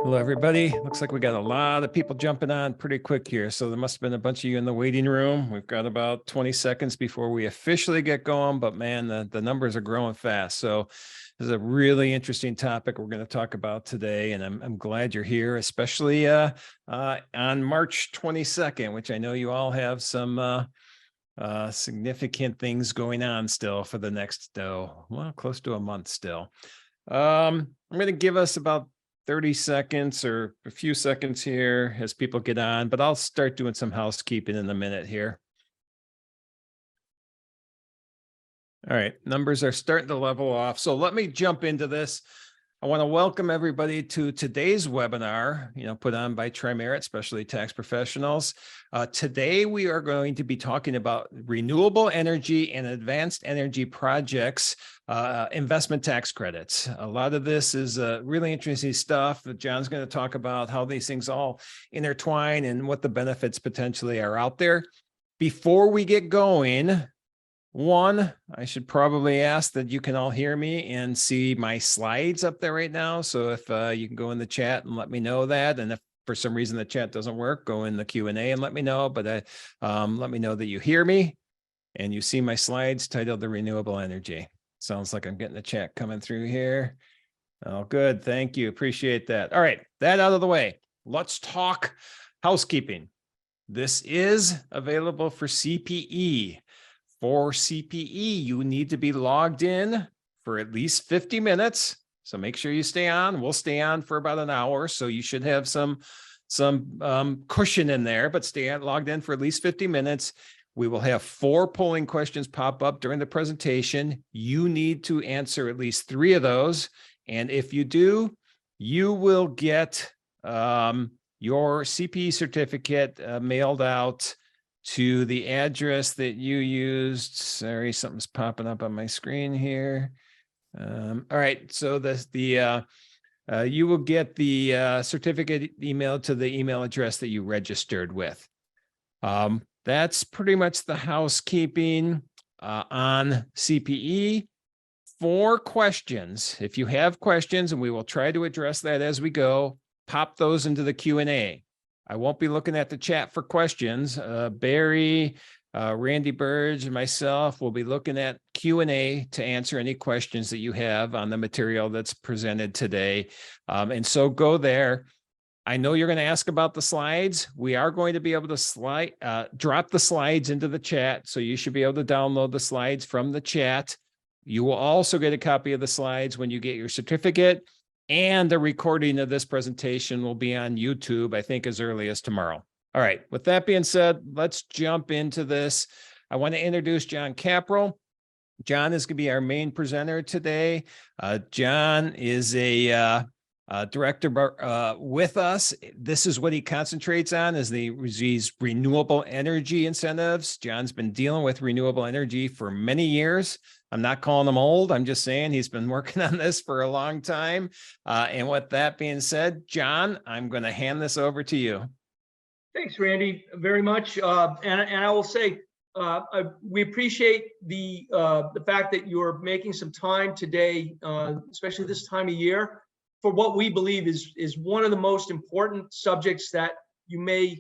Hello, everybody. Looks like we got a lot of people jumping on pretty quick here. So there must have been a bunch of you in the waiting room. We've got about 20 seconds before we officially get going, but man, the numbers are growing fast. So this is a really interesting topic we're going to talk about today. And I'm glad you're here, especially on March 22nd, which I know you all have some significant things going on still for the next, close to a month still. I'm going to give us about 30 seconds or a few seconds here as people get on, but I'll start doing some housekeeping in a minute here. All right, numbers are starting to level off. So let me jump into this. I want to welcome everybody to today's webinar, put on by Tri-Merit, Specialty Tax Professionals. Today, we are going to be talking about renewable energy and advanced energy projects, investment tax credits. A lot of this is really interesting stuff. John's going to talk about how these things all intertwine and what the benefits potentially are out there. Before we get going, I should probably ask that you can all hear me and see my slides up there right now. So if you can go in the chat and let me know that, and if for some reason the chat doesn't work, go in the Q&A and let me know. But let me know that you hear me and you see my slides titled The Renewable Energy. Sounds like I'm getting the chat coming through here. Oh, good. Thank you. Appreciate that. All right, that out of the way. Let's talk housekeeping. This is available for CPE. For CPE, you need to be logged in for at least 50 minutes. So make sure you stay on. We'll stay on for about an hour. So you should have some cushion in there, but logged in for at least 50 minutes. We will have 4 polling questions pop up during the presentation. You need to answer at least 3 of those. And if you do, you will get your CPE certificate mailed out to the address that you used. Sorry, something's popping up on my screen here. All right, so you will get the certificate emailed to the email address that you registered with. That's pretty much the housekeeping on CPE. 4 questions. If you have questions, and we will try to address that as we go, pop those into the Q&A. I won't be looking at the chat for questions. Barry, Randy Burge, and myself will be looking at Q&A to answer any questions that you have on the material that's presented today. And so go there. I know you're going to ask about the slides. We are going to be able to drop the slides into the chat. So you should be able to download the slides from the chat. You will also get a copy of the slides when you get your certificate. And the recording of this presentation will be on YouTube, I think, as early as tomorrow. All right, with that being said, let's jump into this. I want to introduce John Caprell. John is going to be our main presenter today. John is a director with us. This is what he concentrates on, is these renewable energy incentives. John's been dealing with renewable energy for many years. I'm not calling him old. I'm just saying he's been working on this for a long time. And with that being said, John, I'm going to hand this over to you. Thanks, Randy, very much. And I will say, we appreciate the fact that you're making some time today, especially this time of year, for what we believe is one of the most important subjects that you may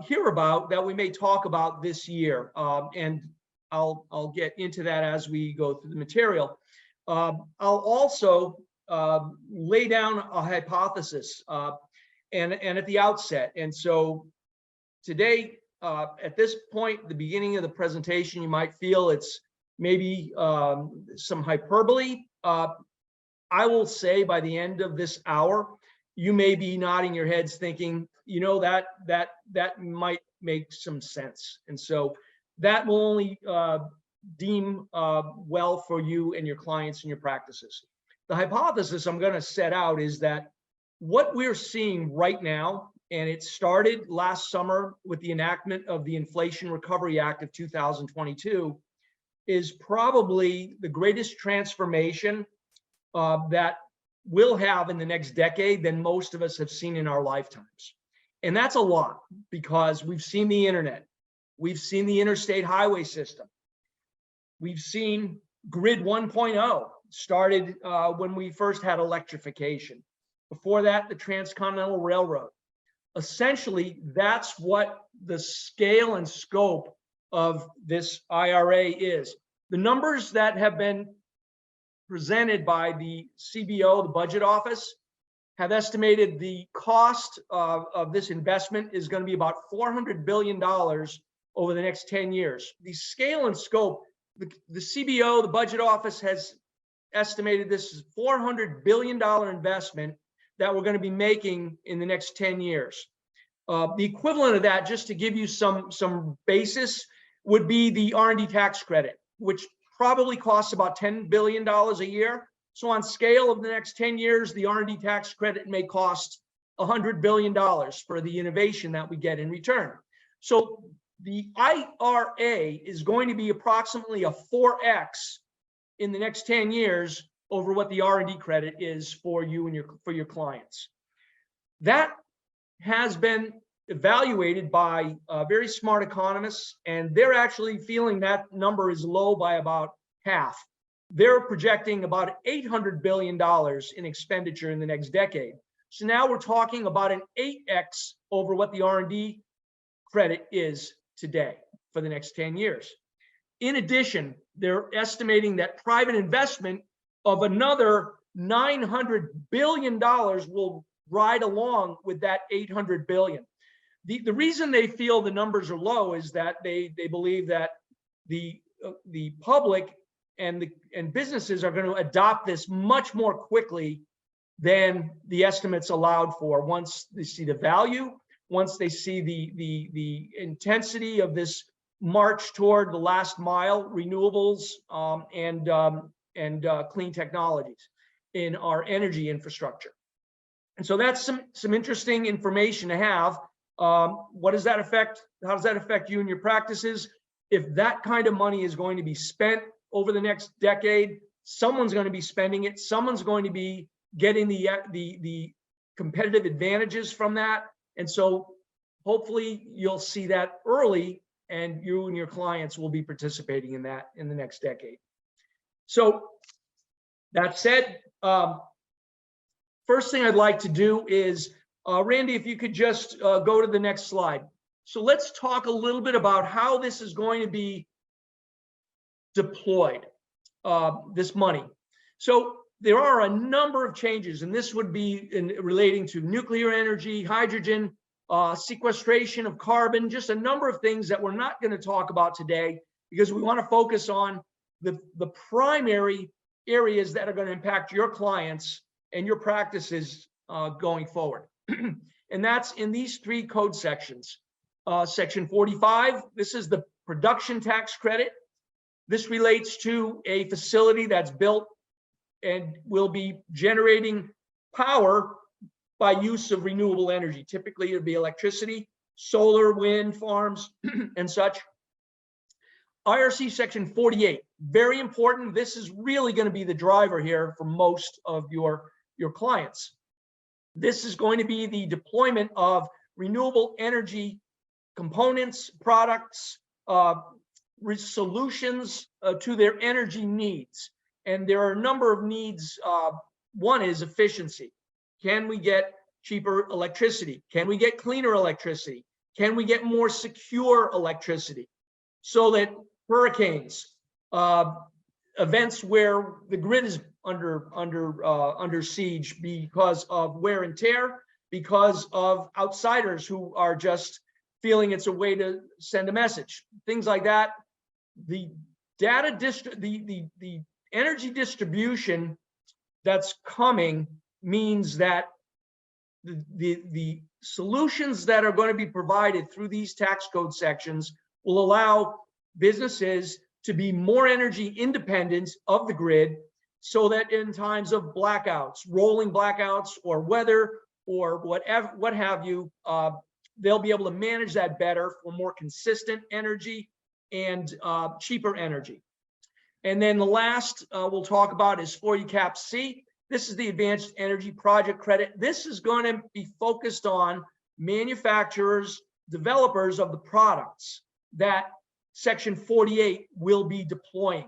hear about, that we may talk about this year. And I'll get into that as we go through the material. I'll also lay down a hypothesis and at the outset. And so today, at this point, the beginning of the presentation, you might feel it's maybe some hyperbole. I will say by the end of this hour, you may be nodding your heads thinking, that might make some sense. And so that will only deem well for you and your clients and your practices. The hypothesis I'm going to set out is that what we're seeing right now, and it started last summer with the enactment of the Inflation Recovery Act of 2022, is probably the greatest transformation that we'll have in the next decade than most of us have seen in our lifetimes. And that's a lot, because we've seen the internet. We've seen the interstate highway system. We've seen Grid 1.0 started when we first had electrification. Before that, the Transcontinental Railroad. Essentially, that's what the scale and scope of this IRA is. The numbers that have been presented by the CBO, the budget office, have estimated the cost of this investment is going to be about $400 billion over the next 10 years. The scale and scope, the CBO, the budget office, has estimated this is $400 billion investment that we're going to be making in the next 10 years. The equivalent of that, just to give you some basis, would be the R&D tax credit, which probably costs about $10 billion a year. So on scale of the next 10 years, the R&D tax credit may cost $100 billion for the innovation that we get in return. So the IRA is going to be approximately a 4x in the next 10 years over what the R&D credit is for you and your clients. That has been evaluated by very smart economists, and they're actually feeling that number is low by about half. They're projecting about $800 billion in expenditure in the next decade. So now we're talking about an 8x over what the R&D credit is today for the next 10 years. In addition, they're estimating that private investment of another $900 billion will ride along with that $800 billion. The reason they feel the numbers are low is that they believe that the public and businesses are going to adopt this much more quickly than the estimates allowed for. Once they see the value, once they see the intensity of this march toward the last mile, renewables and clean technologies in our energy infrastructure. And so that's some interesting information to have. What does that affect? How does that affect you and your practices? If that kind of money is going to be spent over the next decade, someone's going to be spending it. Someone's going to be getting the competitive advantages from that. And so hopefully you'll see that early, and you and your clients will be participating in that in the next decade. So that said, first thing I'd like to do is, Randy, if you could just go to the next slide. So let's talk a little bit about how this is going to be deployed, this money. So there are a number of changes, and this would be relating to nuclear energy, hydrogen, sequestration of carbon, just a number of things that we're not going to talk about today because we want to focus on the primary areas that are going to impact your clients and your practices going forward. And that's in these three code sections. Section 45, this is the production tax credit. This relates to a facility that's built and will be generating power by use of renewable energy. Typically, it'd be electricity, solar, wind farms, and such. IRC Section 48, very important. This is really going to be the driver here for most of your clients. This is going to be the deployment of renewable energy components, products, solutions to their energy needs. And there are a number of needs. One is efficiency. Can we get cheaper electricity? Can we get cleaner electricity? Can we get more secure electricity? So that hurricanes, events where the grid is under siege because of wear and tear, because of outsiders who are just feeling it's a way to send a message, things like that. The the energy distribution that's coming means that the solutions that are going to be provided through these tax code sections will allow businesses to be more energy independent of the grid, so that in times of blackouts, rolling blackouts, or weather, or whatever, what have you, they'll be able to manage that better for more consistent energy and cheaper energy. And then the last we'll talk about is 40 Cap C. This is the Advanced Energy Project Credit. This is going to be focused on manufacturers, developers of the products that Section 48 will be deploying.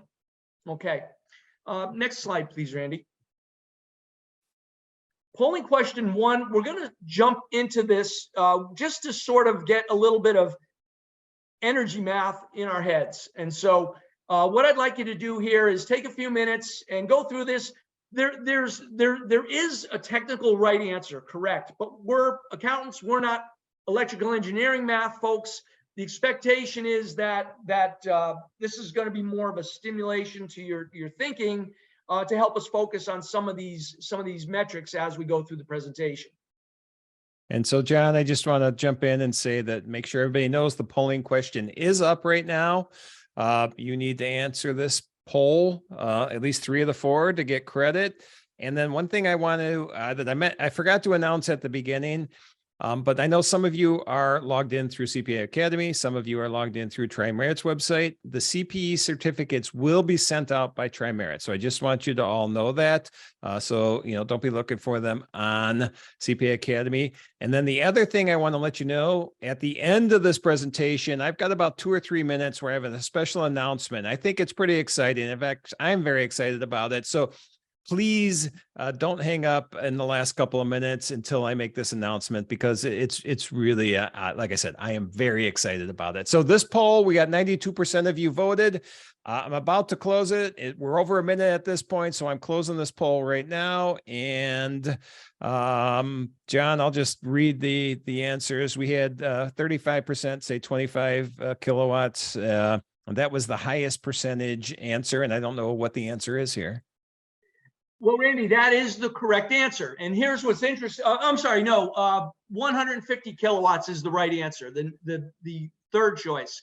Okay, next slide, please, Randy. polling question 1, we're going to jump into this just to sort of get a little bit of energy math in our heads. And so what I'd like you to do here is take a few minutes and go through this. There is a technical right answer, correct, but we're accountants, we're not electrical engineering math folks. The expectation is that this is going to be more of a stimulation to your thinking to help us focus on some of these metrics as we go through the presentation. And so, John, I just want to jump in and say that make sure everybody knows the polling question is up right now. You need to answer this poll, at least 3 of the 4 to get credit. And then one thing I want to, I forgot to announce at the beginning, but I know some of you are logged in through CPA Academy. Some of you are logged in through Tri-Merit's website. The CPE certificates will be sent out by Tri-Merit. So I just want you to all know that. So, don't be looking for them on CPA Academy. And then the other thing I want to let you know, at the end of this presentation, I've got about 2 or 3 minutes where I have a special announcement. I think it's pretty exciting. In fact, I'm very excited about it. So please don't hang up in the last couple of minutes until I make this announcement, because it's really, like I said, I am very excited about it. So this poll, we got 92% of you voted. I'm about to close it. We're over a minute at this point, so I'm closing this poll right now. And John, I'll just read the answers. We had 35% say 25 kilowatts. And that was the highest percentage answer. And I don't know what the answer is here. Well, Randy, that is the correct answer. And here's what's interesting. I'm sorry, no, 150 kilowatts is the right answer, the third choice.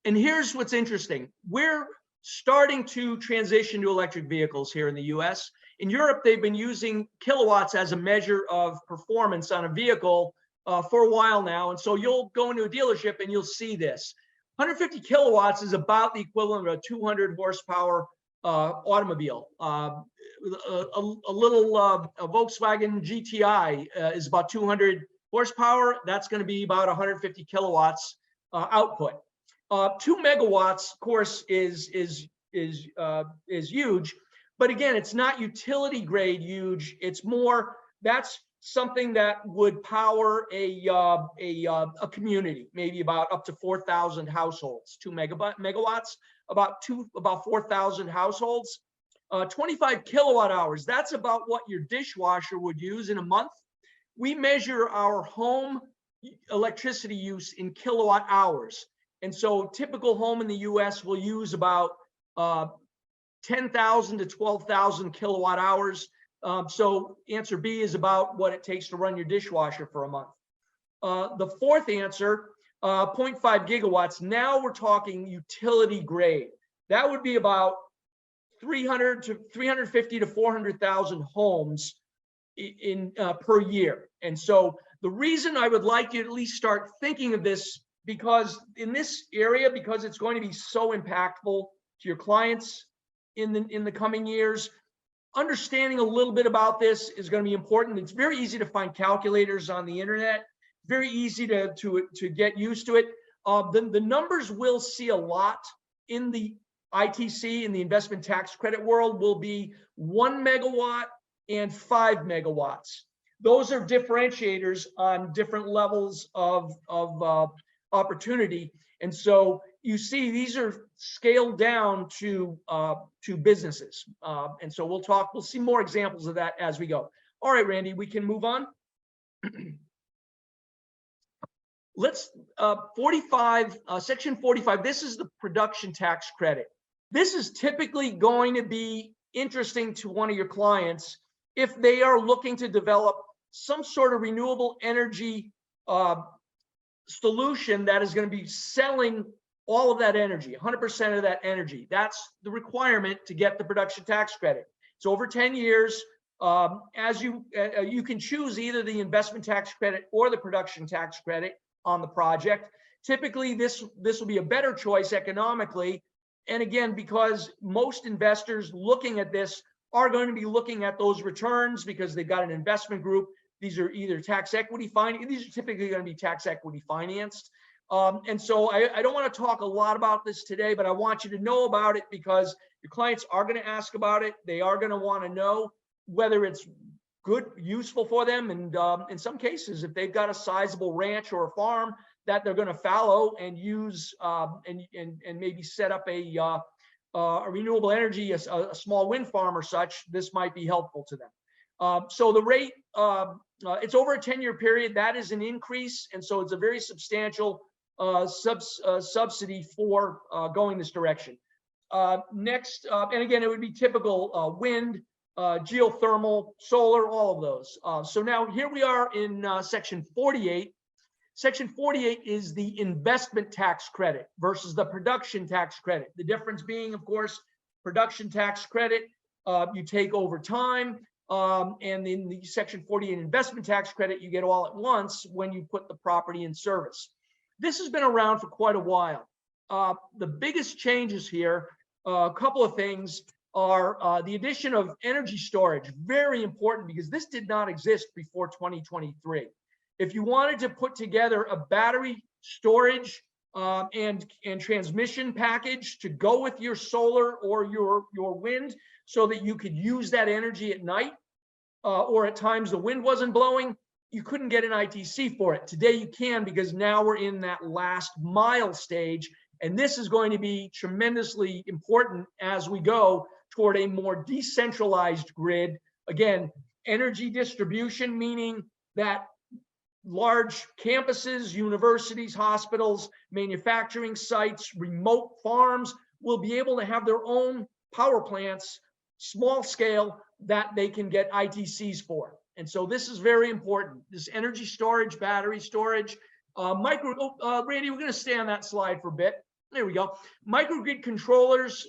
And here's what's interesting. We're starting to transition to electric vehicles here in the US. In Europe, they've been using kilowatts as a measure of performance on a vehicle for a while now. And so you'll go into a dealership and you'll see this. 150 kilowatts is about the equivalent of a 200 horsepower automobile. A little a Volkswagen GTI is about 200 horsepower. That's going to be about 150 kilowatts output. 2 megawatts, of course, is huge, but again, it's not utility grade huge. It's more, that's something that would power a community, maybe about up to 4,000 households. 2 megawatts, about 4,000 households. 25 kilowatt hours, that's about what your dishwasher would use in a month. We measure our home electricity use in kilowatt hours. And so typical home in the US will use about 10,000 to 12,000 kilowatt hours. So answer B is about what it takes to run your dishwasher for a month. The fourth answer, 0.5 gigawatts. Now we're talking utility grade. That would be about 350 to 400,000 homes in per year. And so the reason I would like you to at least start thinking of this, because in this area, because it's going to be so impactful to your clients in the coming years, understanding a little bit about this is going to be important. It's very easy to find calculators on the internet, very easy to get used to it. The numbers we'll see a lot in the ITC, in the investment tax credit world, will be 1 megawatt and 5 megawatts. Those are differentiators on different levels of opportunity. And so you see, these are scaled down to businesses. And so we'll see more examples of that as we go. All right, Randy, we can move on. Let's, 45, section 45, this is the production tax credit. This is typically going to be interesting to one of your clients if they are looking to develop some sort of renewable energy solution that is going to be selling all of that energy, 100% of that energy. That's the requirement to get the production tax credit. It's over 10 years. As you can choose either the investment tax credit or the production tax credit on the project. Typically, this will be a better choice economically. And again, because most investors looking at this are going to be looking at those returns because they've got an investment group. These are either tax equity financed. These are typically going to be tax equity financed. And so I don't want to talk a lot about this today, but I want you to know about it because your clients are going to ask about it. They are going to want to know whether it's good, useful for them. And in some cases, if they've got a sizable ranch or a farm that they're going to fallow and use and maybe set up a renewable energy, a small wind farm or such, this might be helpful to them. So the rate, it's over a 10-year period. That is an increase. And so it's a very substantial subsidy for going this direction. Next, and again, it would be typical wind, geothermal, solar, all of those. So now here we are in section 48. Section 48 is the investment tax credit versus the production tax credit. The difference being, of course, production tax credit, you take over time, and in the section 48 investment tax credit, you get all at once when you put the property in service. This has been around for quite a while. The biggest changes here, a couple of things, are the addition of energy storage. Very important, because this did not exist before 2023. If you wanted to put together a battery storage and transmission package to go with your solar or your wind, so that you could use that energy at night or at times the wind wasn't blowing, you couldn't get an ITC for it. Today you can, because now we're in that last mile stage, and this is going to be tremendously important as we go toward a more decentralized grid. Again, energy distribution, meaning that large campuses, universities, hospitals, manufacturing sites, remote farms will be able to have their own power plants, small scale, that they can get ITCs for. And so this is very important. This energy storage, battery storage, Randy, we're going to stay on that slide for a bit. There we go. Microgrid controllers.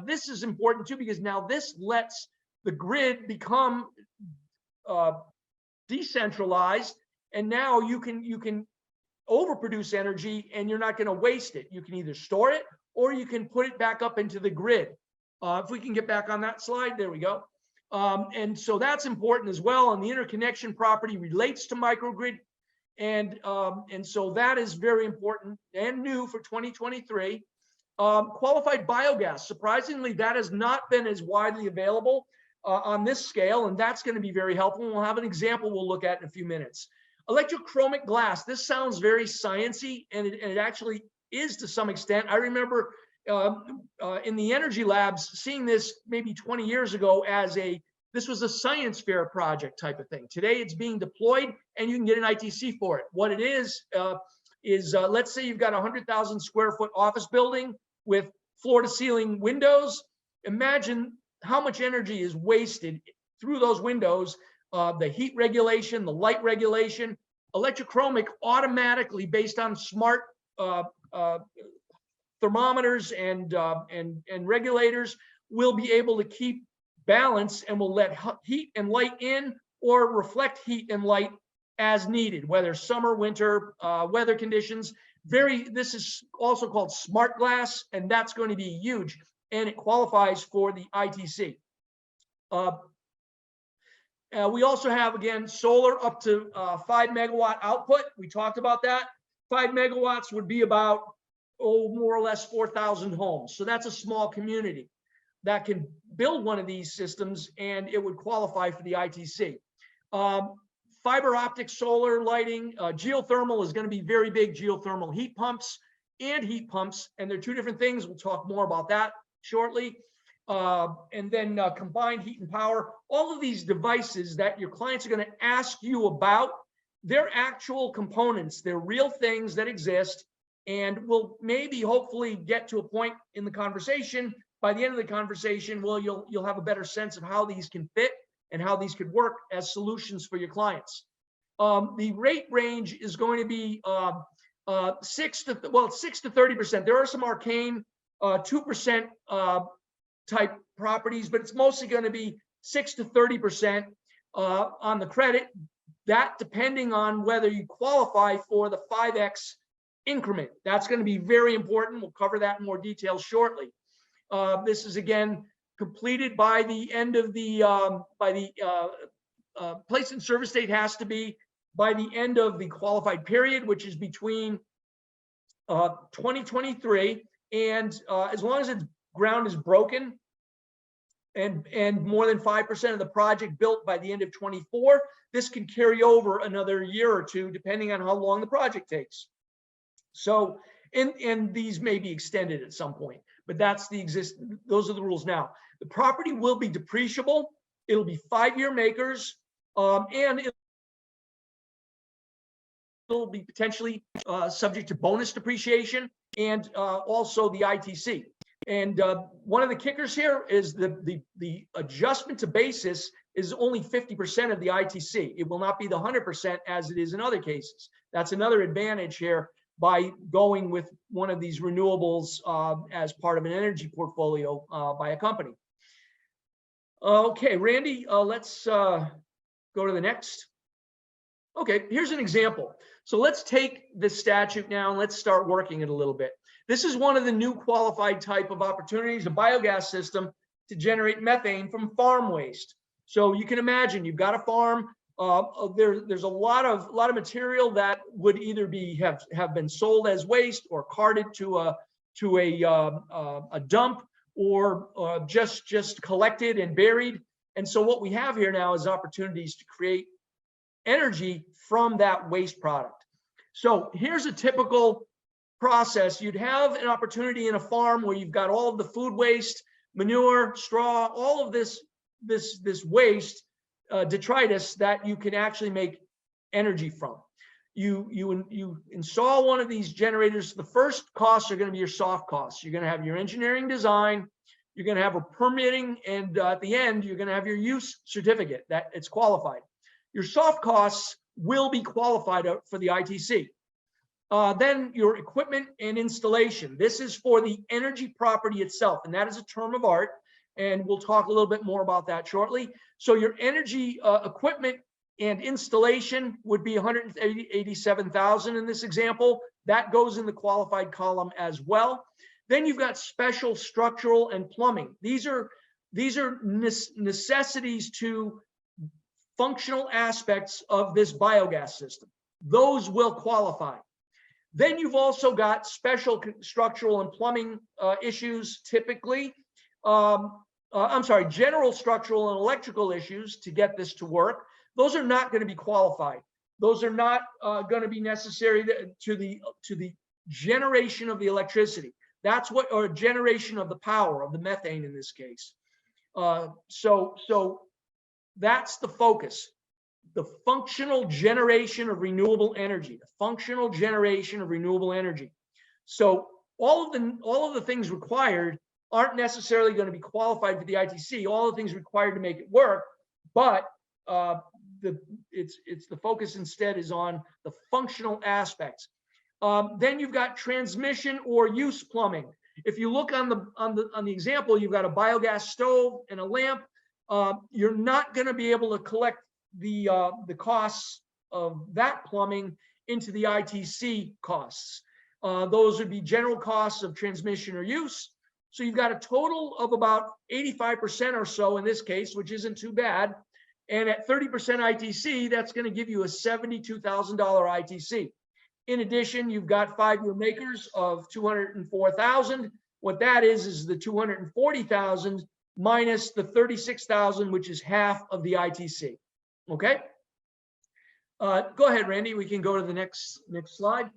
This is important too, because now this lets the grid become decentralized, and now you can overproduce energy and you're not going to waste it. You can either store it or you can put it back up into the grid. If we can get back on that slide, there we go. And so that's important as well. And the interconnection property relates to microgrid. And so that is very important and new for 2023. Qualified biogas, surprisingly, that has not been as widely available on this scale, and that's going to be very helpful. We'll have an example we'll look at in a few minutes. Electrochromic glass, this sounds very sciencey, and it actually is to some extent. I remember in the energy labs seeing this maybe 20 years ago as this was a science fair project type of thing. Today it's being deployed and you can get an ITC for it. What it is let's say you've got a 100,000 square foot office building with floor to ceiling windows. Imagine how much energy is wasted through those windows, the heat regulation, the light regulation. Electrochromic automatically, based on smart thermometers and regulators, will be able to keep balance and will let heat and light in or reflect heat and light as needed, whether summer, winter, weather conditions. This is also called smart glass, and that's going to be huge, and it qualifies for the ITC. We also have, again, solar up to 5 megawatt output. We talked about that. 5 megawatts would be about, more or less 4,000 homes. So that's a small community that can build one of these systems, and it would qualify for the ITC. Fiber optic solar lighting, geothermal is going to be very big. Geothermal heat pumps, and they're two different things. We'll talk more about that shortly. And then combined heat and power. All of these devices that your clients are going to ask you about, they're actual components. They're real things that exist, and we'll maybe hopefully get to a point in the conversation. By the end of the conversation, well, you'll have a better sense of how these can fit and how these could work as solutions for your clients. The rate range is going to be 6 to 30%. There are some arcane 2% type properties, but it's mostly going to be 6 to 30% on the credit. That depending on whether you qualify for the 5X increment. That's going to be very important. We'll cover that in more detail shortly. This is again completed by the end of the place in service date has to be by the end of the qualified period, which is between 2023 and as long as its ground is broken and more than 5% of the project built by the end of 24. This can carry over another year or two, depending on how long the project takes. So, and these may be extended at some point, but those are the rules now. The property will be depreciable. It'll be 5-year makers, and it'll be potentially subject to bonus depreciation and also the ITC. And one of the kickers here is the adjustment to basis is only 50% of the ITC. It will not be the 100% as it is in other cases. That's another advantage here by going with one of these renewables as part of an energy portfolio by a company. Okay, Randy, let's go to the next. Okay, here's an example. So let's take this statute now and let's start working it a little bit. This is one of the new qualified type of opportunities, a biogas system to generate methane from farm waste. So you can imagine you've got a farm. There's a lot of material that would either have been sold as waste or carted to a dump or just collected and buried. And so what we have here now is opportunities to create energy from that waste product. So here's a typical process. You'd have an opportunity in a farm where you've got all of the food waste, manure, straw, all of this waste, detritus that you can actually make energy from. You install one of these generators. The first costs are going to be your soft costs. You're going to have your engineering design, you're going to have a permitting, and at the end, you're going to have your use certificate that it's qualified. Your soft costs will be qualified for the ITC. Then your equipment and installation. This is for the energy property itself, and that is a term of art, and we'll talk a little bit more about that shortly. So your energy equipment and installation would be $187,000 in this example. That goes in the qualified column as well. Then you've got special structural and plumbing. These are necessities to functional aspects of this biogas system. Those will qualify. Then you've also got special structural and plumbing issues, typically. General structural and electrical issues to get this to work. Those are not going to be qualified. Those are not going to be necessary to the generation of the electricity. That's what, or generation of the power, of the methane in this case. So that's the focus. The functional generation of renewable energy, the functional generation of renewable energy. So all of the things required aren't necessarily going to be qualified for the ITC. All the things required to make it work, but the focus instead is on the functional aspects. Then you've got transmission or use plumbing. If you look on the example, you've got a biogas stove and a lamp. You're not going to be able to collect the costs of that plumbing into the ITC costs. Those would be general costs of transmission or use. So you've got a total of about 85% or so in this case, which isn't too bad. And at 30% ITC, that's going to give you a $72,000 ITC. In addition, you've got 5-year makers of $204,000. What that is the $240,000 minus the $36,000, which is half of the ITC. Okay. Go ahead, Randy. We can go to the next slide.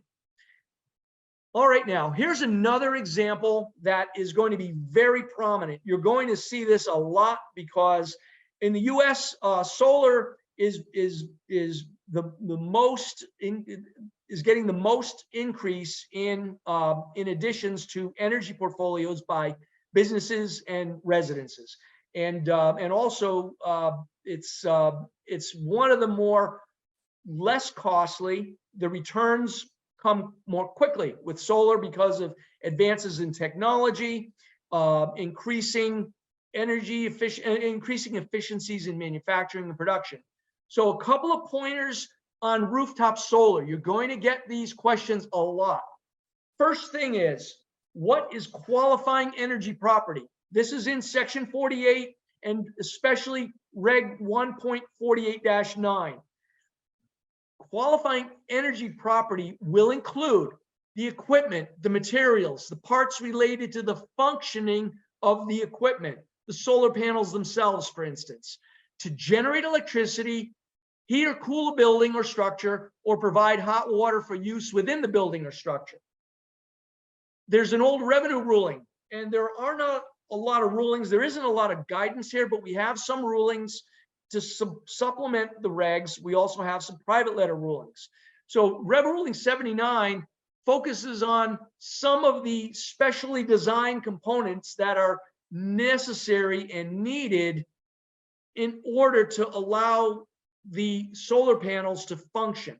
All right, now here's another example that is going to be very prominent. You're going to see this a lot because in the U.S., solar is getting the most increase in additions to energy portfolios by businesses and residences, and also it's one of the more less costly. The returns come more quickly with solar because of advances in technology, increasing efficiencies in manufacturing and production. So a couple of pointers on rooftop solar. You're going to get these questions a lot. First thing is, what is qualifying energy property? This is in section 48 and especially reg 1.48-9. Qualifying energy property will include the equipment, the materials, the parts related to the functioning of the equipment, the solar panels themselves, for instance, to generate electricity, heat or cool a building or structure, or provide hot water for use within the building or structure. There's an old revenue ruling, and there are not a lot of rulings. There isn't a lot of guidance here, but we have some rulings to supplement the regs. We also have some private letter rulings. So Rev Ruling 79 focuses on some of the specially designed components that are necessary and needed in order to allow the solar panels to function.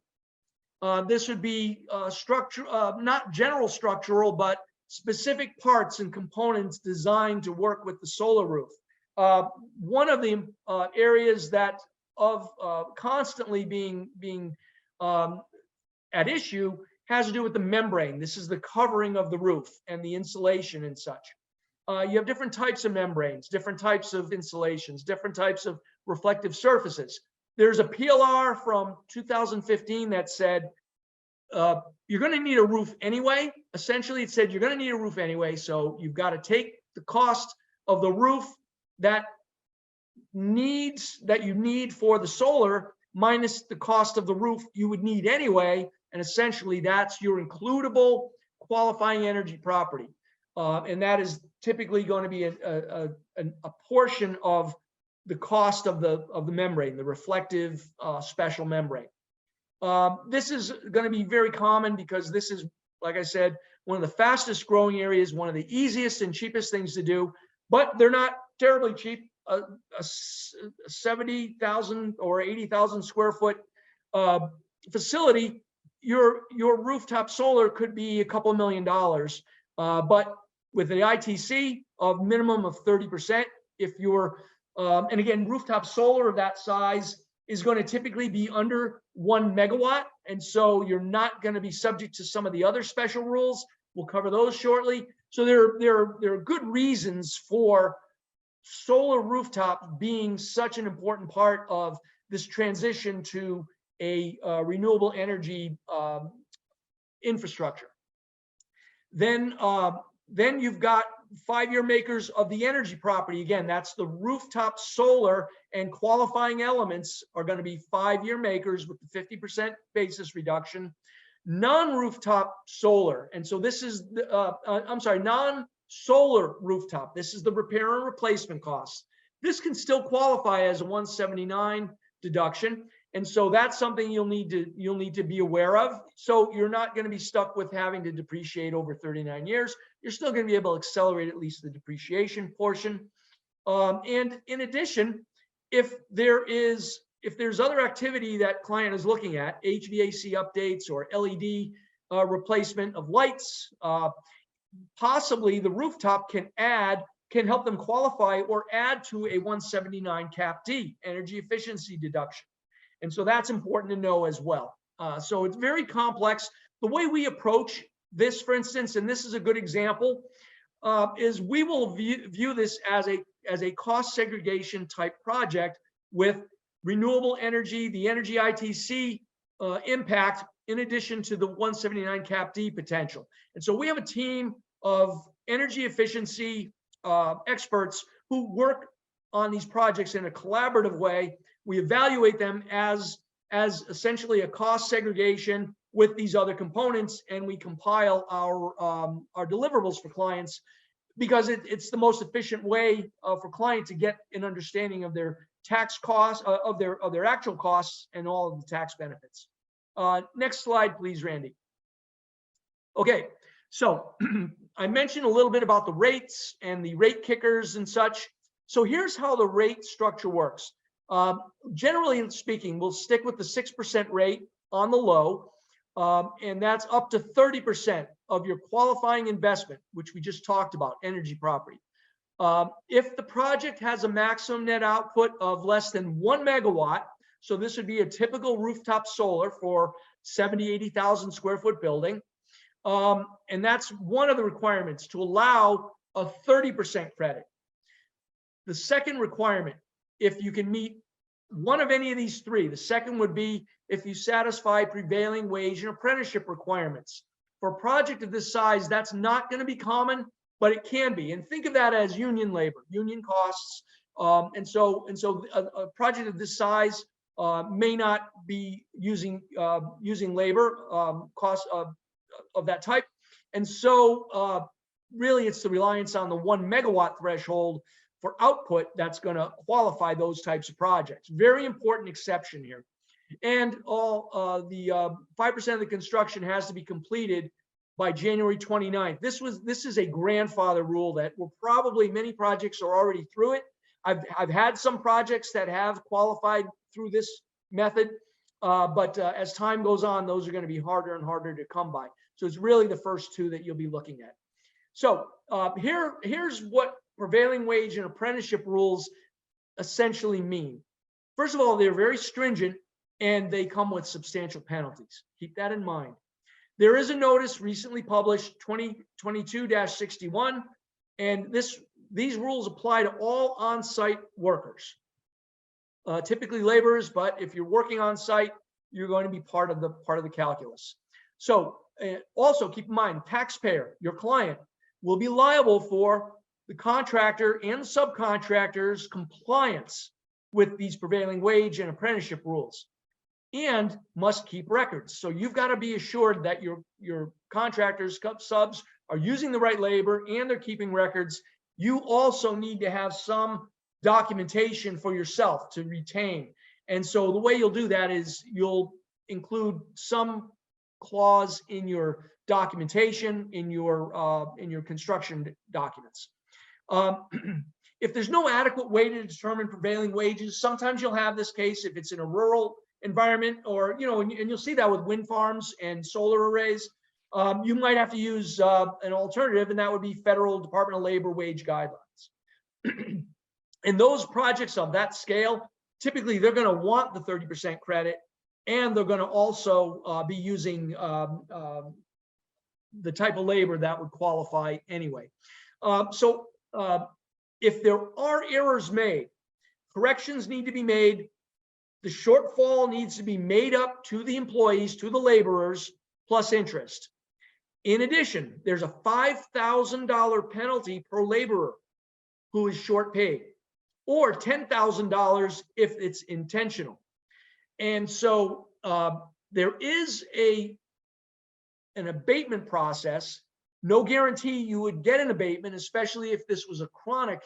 This would be not general structural, but specific parts and components designed to work with the solar roof. One of the areas that of constantly being at issue has to do with the membrane. This is the covering of the roof and the insulation and such. You have different types of membranes, different types of insulations, different types of reflective surfaces. There's a PLR from 2015 that said, you're going to need a roof anyway. Essentially, it said you're going to need a roof anyway. So you've got to take the cost of the roof that you need for the solar minus the cost of the roof you would need anyway. And essentially, that's your includable qualifying energy property. And that is typically going to be a portion of the cost of the membrane, the reflective special membrane. This is going to be very common because this is, like I said, one of the fastest growing areas, one of the easiest and cheapest things to do, but they're not terribly cheap. A 70,000 or 80,000 square foot facility, your rooftop solar could be a couple $1 million, but with the ITC of minimum of 30%, if you're, and again, rooftop solar of that size is going to typically be under 1 megawatt. And so you're not going to be subject to some of the other special rules. We'll cover those shortly. So there are good reasons for solar rooftop being such an important part of this transition to a renewable energy infrastructure. Then you've got 5-year makers of the energy property. Again, that's the rooftop solar, and qualifying elements are going to be 5-year makers with the 50% basis reduction. Non-rooftop solar, and so this is non-solar rooftop. This is the repair and replacement costs. This can still qualify as a 179 deduction. And so that's something you'll need to be aware of. So you're not going to be stuck with having to depreciate over 39 years. You're still going to be able to accelerate at least the depreciation portion. And in addition, if there's other activity that client is looking at, HVAC updates or LED replacement of lights, possibly the rooftop can help them qualify or add to a 179 Cap D, energy efficiency deduction. And so that's important to know as well. So it's very complex. The way we approach this, for instance, and this is a good example, is we will view this as a cost segregation type project with renewable energy, the energy ITC impact, in addition to the 179 Cap D potential. And so we have a team of energy efficiency experts who work on these projects in a collaborative way. We evaluate them as essentially a cost segregation with these other components, and we compile our deliverables for clients because it's the most efficient way for clients to get an understanding of their tax costs, of their actual costs, and all of the tax benefits. Next slide, please, Randy. Okay, so I mentioned a little bit about the rates and the rate kickers and such. So here's how the rate structure works. Generally speaking, we'll stick with the 6% rate on the low, and that's up to 30% of your qualifying investment, which we just talked about, energy property. If the project has a maximum net output of less than 1 megawatt, so this would be a typical rooftop solar for 70, 80,000 square foot building. And that's one of the requirements to allow a 30% credit. The second requirement, if you can meet one of any of these three, the second would be if you satisfy prevailing wage and apprenticeship requirements. For a project of this size, that's not going to be common. but it can be. And think of that as union labor, union costs. And so a project of this size may not be using labor costs of that type. And so really it's the reliance on the 1 megawatt threshold for output that's going to qualify those types of projects. Very important exception here. And all the 5% of the construction has to be completed by January 29th. This is a grandfather rule that will probably, many projects are already through it. I've had some projects that have qualified through this method, but as time goes on, those are going to be harder and harder to come by. So it's really the first two that you'll be looking at. So here's what prevailing wage and apprenticeship rules essentially mean. First of all, they're very stringent and they come with substantial penalties. Keep that in mind. There is a notice recently published, 2022-61, and these rules apply to all on-site workers, typically laborers, but if you're working on site, you're going to be part of the calculus. So also keep in mind, taxpayer, your client, will be liable for the contractor and subcontractors' compliance with these prevailing wage and apprenticeship rules, and must keep records. So you've got to be assured that your contractors, subs are using the right labor and they're keeping records. You also need to have some documentation for yourself to retain. And so the way you'll do that is you'll include some clause in your documentation, in your construction documents. If there's no adequate way to determine prevailing wages, sometimes you'll have this case if it's in a rural environment, or and you'll see that with wind farms and solar arrays. You might have to use an alternative, and that would be Federal Department of Labor wage guidelines. And those projects of that scale, typically they're going to want the 30% credit, and they're going to also be using the type of labor that would qualify anyway. If there are errors made, corrections need to be made. The shortfall needs to be made up to the employees, to the laborers, plus interest. In addition, there's a $5,000 penalty per laborer who is short paid, or $10,000 if it's intentional. And so there is an abatement process. No guarantee you would get an abatement, especially if this was a chronic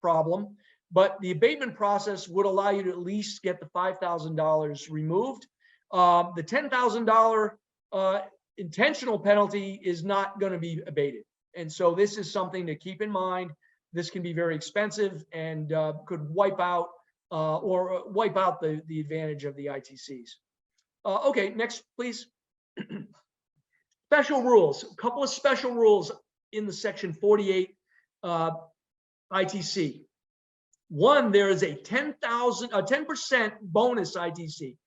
problem, but the abatement process would allow you to at least get the $5,000 removed. The $10,000 intentional penalty is not going to be abated. And so this is something to keep in mind. This can be very expensive and could wipe out the advantage of the ITCs. Okay, next, please. Special rules, a couple of special rules in the section 48 ITC. One, there is a 10% bonus ITC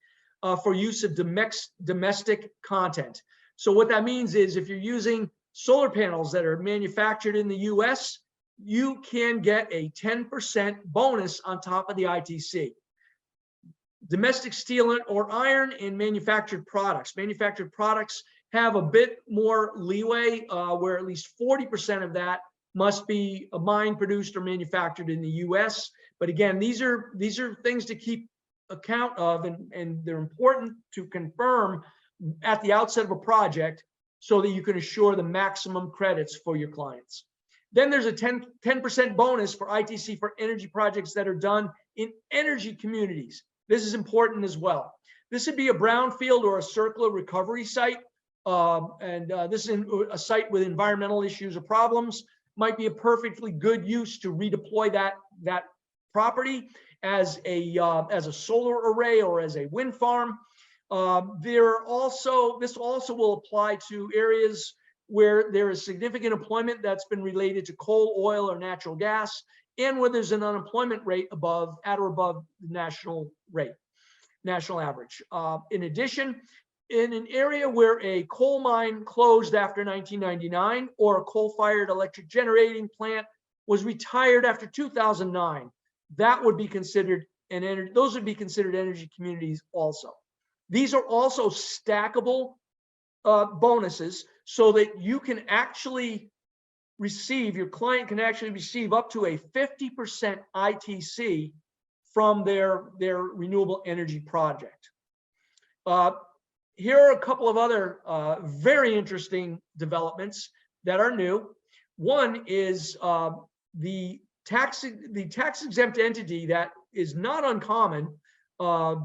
for use of domestic content. So what that means is if you're using solar panels that are manufactured in the US, you can get a 10% bonus on top of the ITC. Domestic steel or iron and manufactured products. Manufactured products have a bit more leeway where at least 40% of that must be mined, produced, or manufactured in the US. But again, these are things to keep account of, and they're important to confirm at the outset of a project so that you can assure the maximum credits for your clients. Then there's a 10% bonus for ITC for energy projects that are done in energy communities. This is important as well. This would be a brownfield or a circular recovery site. This is a site with environmental issues or problems. Might be a perfectly good use to redeploy that property as a solar array or as a wind farm. This also will apply to areas where there is significant employment that's been related to coal, oil, or natural gas, and where there's an unemployment rate at or above the national average. In addition, in an area where a coal mine closed after 1999 or a coal-fired electric generating plant was retired after 2009, that would be considered those would be considered energy communities also. These are also stackable bonuses so that you can actually your client can actually receive up to a 50% ITC from their renewable energy project. Here are a couple of other very interesting developments that are new. One is the tax exempt entity that is not uncommon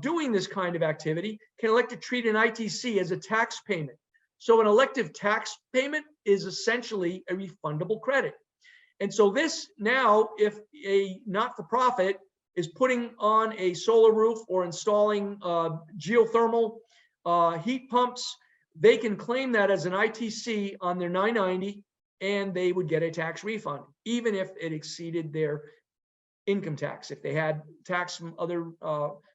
doing this kind of activity can elect to treat an ITC as a tax payment. So an elective tax payment is essentially a refundable credit. And so this now, if a not-for-profit is putting on a solar roof or installing geothermal heat pumps, they can claim that as an ITC on their 990, and they would get a tax refund, even if it exceeded their income tax. If they had tax from other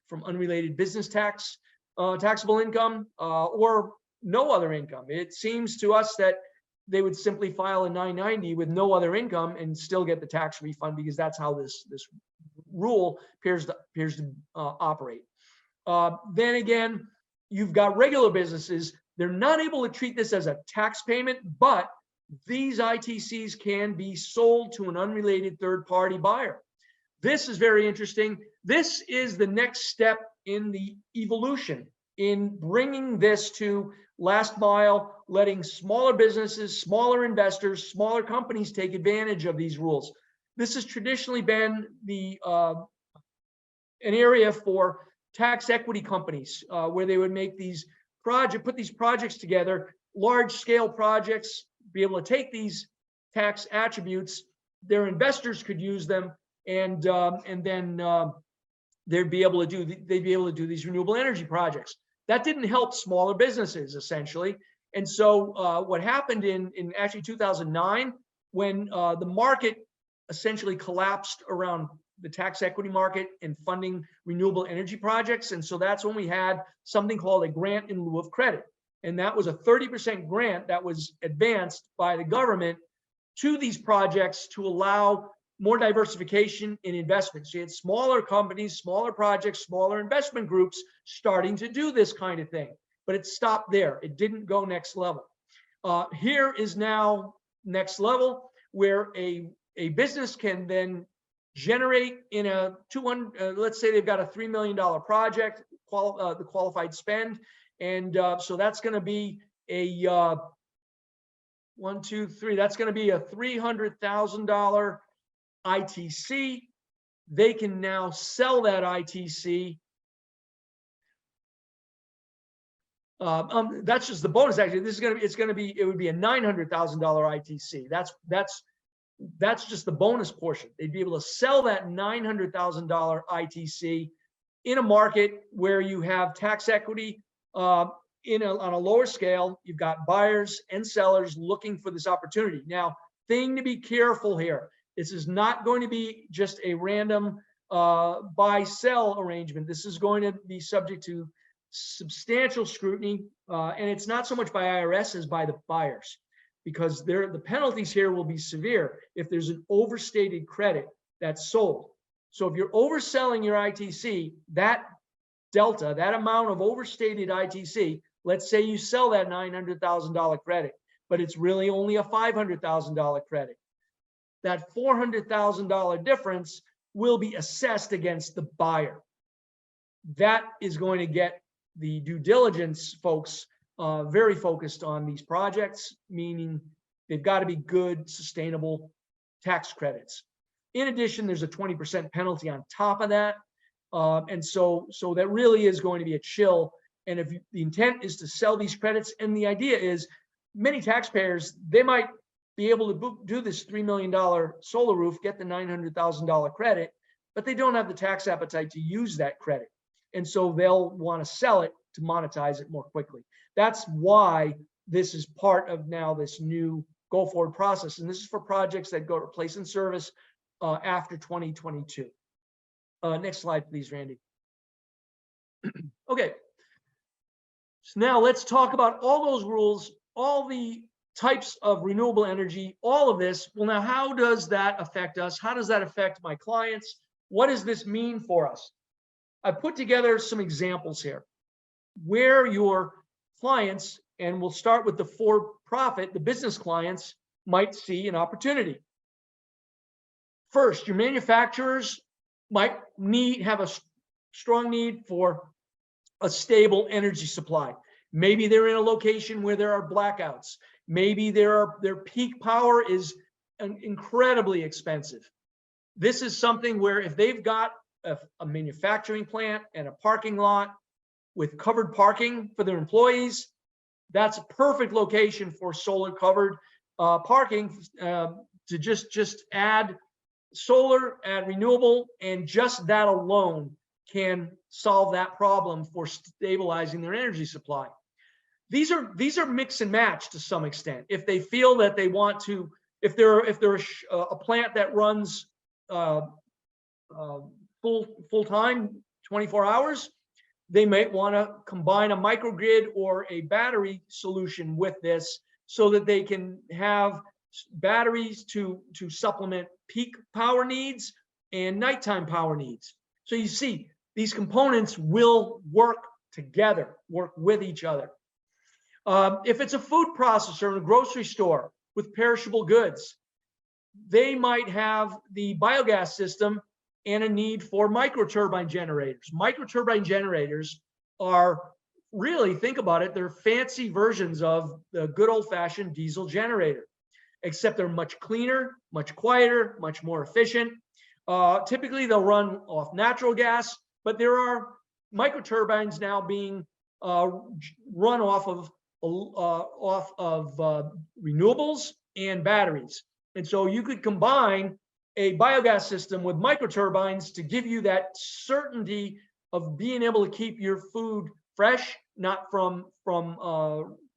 from unrelated business tax, taxable income, or no other income. It seems to us that they would simply file a 990 with no other income and still get the tax refund, because that's how this rule appears to operate. Then again, you've got regular businesses. They're not able to treat this as a tax payment, but these ITCs can be sold to an unrelated third-party buyer. This is very interesting. This is the next step in the evolution in bringing this to last mile, letting smaller businesses, smaller investors, smaller companies take advantage of these rules. This has traditionally been an area for tax equity companies, where they would make these put these projects together, large scale projects, be able to take these tax attributes. Their investors could use them, and then they'd be able to do these renewable energy projects. That didn't help smaller businesses, essentially. And so what happened in actually 2009, when the market essentially collapsed around the tax equity market and funding renewable energy projects. And so that's when we had something called a grant in lieu of credit. And that was a 30% grant that was advanced by the government to these projects to allow more diversification in investments. So you had smaller companies, smaller projects, smaller investment groups starting to do this kind of thing, but it stopped there. It didn't go next level. Here is now next level, where a business can then generate in a 200, let's say they've got a $3 million project, the qualified spend. And so that's going to be a that's going to be a $300,000 ITC. They can now sell that ITC. That's just the bonus. Actually, this is going to be, it would be a $900,000 ITC. That's just the bonus portion. They'd be able to sell that $900,000 ITC in a market where you have tax equity on a lower scale. You've got buyers and sellers looking for this opportunity. Now, thing to be careful here. This is not going to be just a random buy-sell arrangement. This is going to be subject to substantial scrutiny, and it's not so much by IRS as by the buyers, because the penalties here will be severe if there's an overstated credit that's sold. So if you're overselling your ITC, that delta, that amount of overstated ITC, let's say you sell that $900,000 credit, but it's really only a $500,000 credit. That $400,000 difference will be assessed against the buyer. That is going to get the due diligence folks very focused on these projects, meaning they've got to be good, sustainable tax credits. In addition, there's a 20% penalty on top of that. And so that really is going to be a chill. And if the intent is to sell these credits, and the idea is many taxpayers, they might be able to do this $3 million solar roof, get the $900,000 credit, but they don't have the tax appetite to use that credit. And so they'll want to sell it to monetize it more quickly. That's why this is part of now this new go forward process. And this is for projects that go to place in service after 2022. Next slide, please, Randy. Okay. So now let's talk about all those rules, all the types of renewable energy, all of this. Well, now, how does that affect us? How does that affect my clients? What does this mean for us? I put together some examples here where your clients, and we'll start with the for-profit, the business clients, might see an opportunity. First, your manufacturers might have a strong need for a stable energy supply. Maybe they're in a location where there are blackouts. Maybe their peak power is incredibly expensive. This is something where if they've got a manufacturing plant and a parking lot with covered parking for their employees, that's a perfect location for solar covered parking to just add solar, add renewable, and just that alone can solve that problem for stabilizing their energy supply. These are mix and match to some extent. If they feel that they want to, if they're a plant that runs full time, 24 hours, they might want to combine a microgrid or a battery solution with this so that they can have batteries to supplement peak power needs and nighttime power needs. So you see, these components will work together, work with each other. If it's a food processor in a grocery store with perishable goods, they might have the biogas system and a need for microturbine generators. Microturbine generators are really, think about it, they're fancy versions of the good old-fashioned diesel generator, except they're much cleaner, much quieter, much more efficient. Typically, they'll run off natural gas, but there are microturbines now being run off of renewables and batteries. And so you could combine a biogas system with microturbines to give you that certainty of being able to keep your food fresh, not from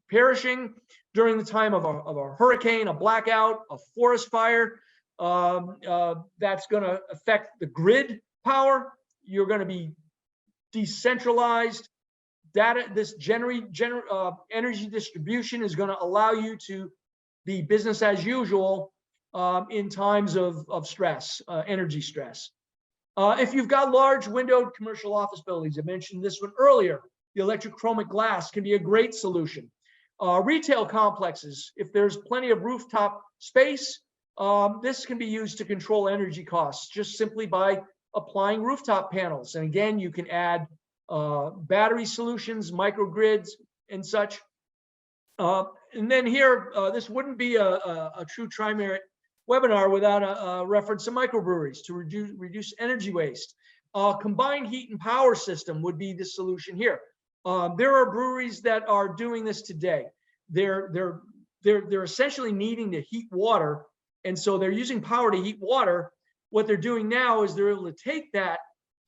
perishing during the time of a hurricane, a blackout, a forest fire. That's going to affect the grid power. You're going to be decentralized. Data, this energy distribution is going to allow you to be business as usual in times of stress, energy stress. If you've got large windowed commercial office buildings, I mentioned this one earlier, the electrochromic glass can be a great solution. Retail complexes, if there's plenty of rooftop space, this can be used to control energy costs just simply by applying rooftop panels. And again, you can add battery solutions, microgrids, and such. And then here, this wouldn't be a true Tri-Merit webinar without a reference to microbreweries to reduce energy waste. Combined heat and power system would be the solution here. There are breweries that are doing this today. They're essentially needing to heat water, and so they're using power to heat water. What they're doing now is they're able to take that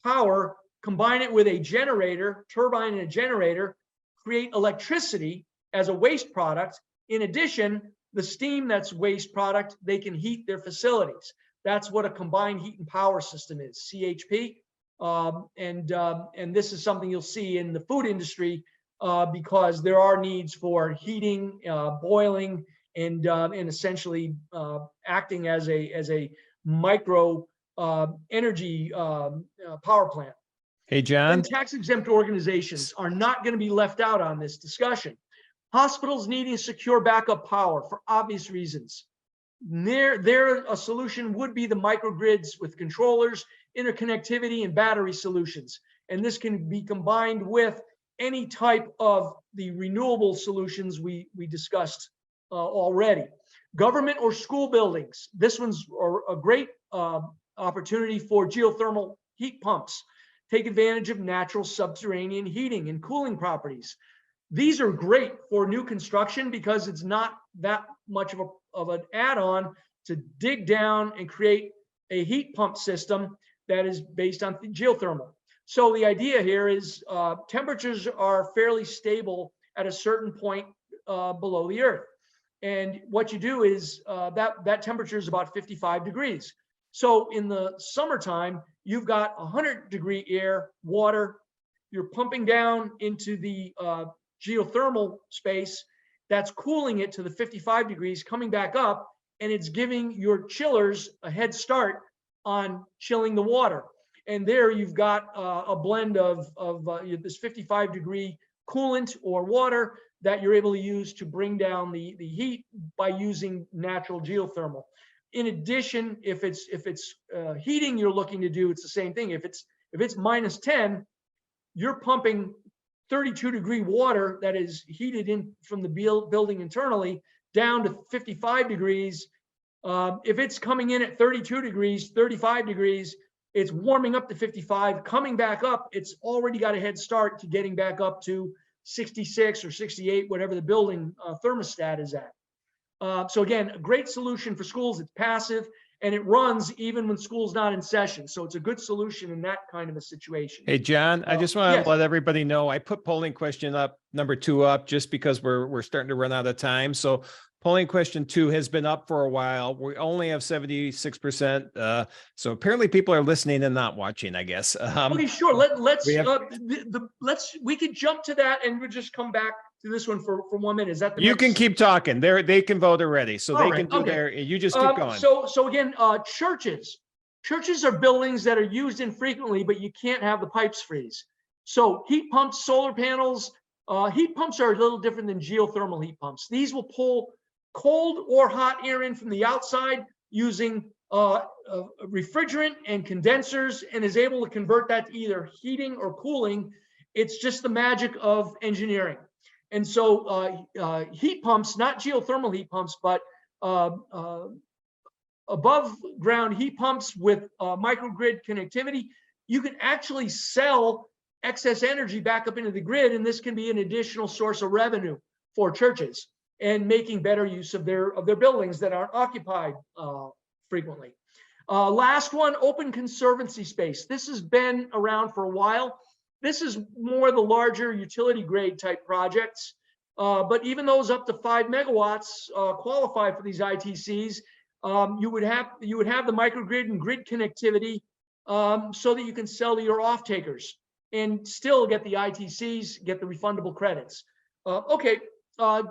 power, combine it with a generator, turbine and a generator, create electricity as a waste product. In addition, the steam that's waste product, they can heat their facilities. That's what a combined heat and power system is, CHP. And this is something you'll see in the food industry because there are needs for heating, boiling, and essentially acting as a micro energy power plant. Hey, John. Tax-exempt organizations are not going to be left out on this discussion. Hospitals needing secure backup power for obvious reasons. A solution would be the microgrids with controllers, interconnectivity, and battery solutions. And this can be combined with any type of the renewable solutions we discussed already. Government or school buildings. This one's a great opportunity for geothermal heat pumps. Take advantage of natural subterranean heating and cooling properties. These are great for new construction because it's not that much of an add-on to dig down and create a heat pump system that is based on geothermal. So the idea here is temperatures are fairly stable at a certain point below the earth. And what you do is that temperature is about 55 degrees. So in the summertime, you've got 100-degree air, water, you're pumping down into the geothermal space that's cooling it to the 55 degrees, coming back up, and it's giving your chillers a head start on chilling the water. And there you've got a blend of this 55-degree coolant or water that you're able to use to bring down the heat by using natural geothermal. In addition, if it's heating you're looking to do, it's the same thing. If it's -10, you're pumping 32-degree water that is heated in from the building internally down to 55 degrees. If it's coming in at 32 degrees, 35 degrees, it's warming up to 55, coming back up, it's already got a head start to getting back up to 66 or 68, whatever the building thermostat is at. So again, a great solution for schools. It's passive and it runs even when school's not in session. So it's a good solution in that kind of a situation. Hey, John, I just want to yes. let everybody know, I put polling question up, number 2 up, just because we're starting to run out of time. So polling question 2 has been up for a while. We only have 76%. So apparently people are listening and not watching, I guess. Okay, sure. Let's we we could jump to that and we'll just come back to this one for 1 minute. Is that the You next? can keep talking. They can vote already, so they can do their. You just keep going. So again, churches are buildings that are used infrequently, but you can't have the pipes freeze. So heat pumps, solar panels, heat pumps are a little different than geothermal heat pumps. These will pull cold or hot air in from the outside using refrigerant and condensers, and is able to convert that to either heating or cooling. It's just the magic of engineering. And so heat pumps, not geothermal heat pumps, but above ground heat pumps with microgrid connectivity, you can actually sell excess energy back up into the grid. And this can be an additional source of revenue for churches and making better use of their buildings that aren't occupied frequently. Last one, open conservancy space. This has been around for a while. This is more the larger utility grade type projects, but even those up to 5 megawatts qualify for these ITCs. You would have the microgrid and grid connectivity so that you can sell to your off-takers and still get the ITCs, get the refundable credits. Okay,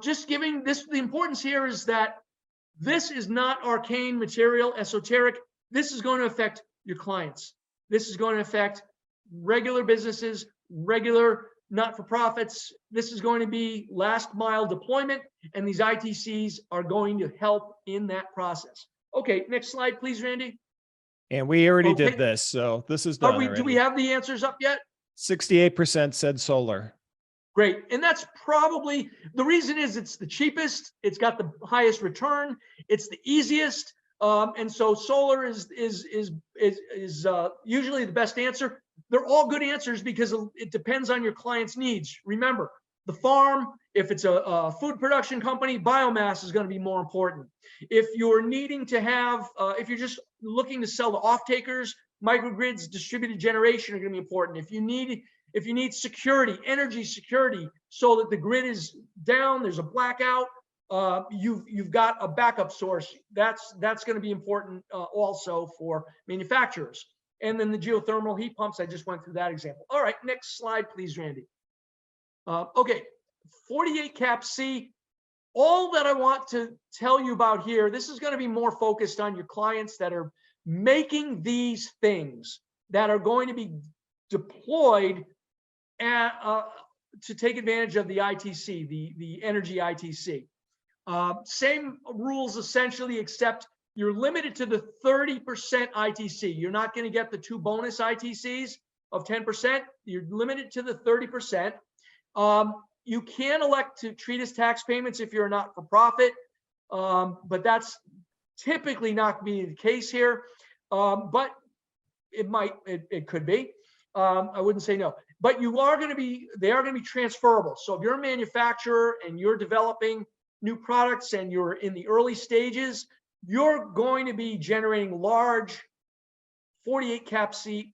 just giving this, the importance here is that this is not arcane material, esoteric. This is going to affect your clients. This is going to affect regular businesses, regular not-for-profits. This is going to be last mile deployment, and these ITCs are going to help in that process. Okay, next slide, please, Randy. And we already did this, so this is done. Do we have the answers up yet? 68% said solar. Great, and that's probably the reason. Is it's the cheapest, it's got the highest return, it's the easiest, and so solar is usually the best answer. They're all good answers because it depends on your client's needs. Remember, the farm, if it's a food production company, biomass is going to be more important. If you're needing to have, if you're just looking to sell to off-takers, microgrids, distributed generation are going to be important. If you need security, energy security, so that the grid is down, there's a blackout, you've got a backup source. That's going to be important also for manufacturers. And then the geothermal heat pumps, I just went through that example. All right, next slide, please, Randy. Okay, 48 cap C. All that I want to tell you about here, this is going to be more focused on your clients that are making these things that are going to be deployed to take advantage of the ITC, the energy ITC. Same rules essentially, except you're limited to the 30% ITC. You're not going to get the 2 bonus ITCs of 10%. You're limited to the 30%. You can elect to treat as tax payments if you're a not-for-profit, but that's typically not being the case here. But it could be. I wouldn't say no. But they are going to be transferable. So if you're a manufacturer and you're developing new products and you're in the early stages, you're going to be generating large 48 cap C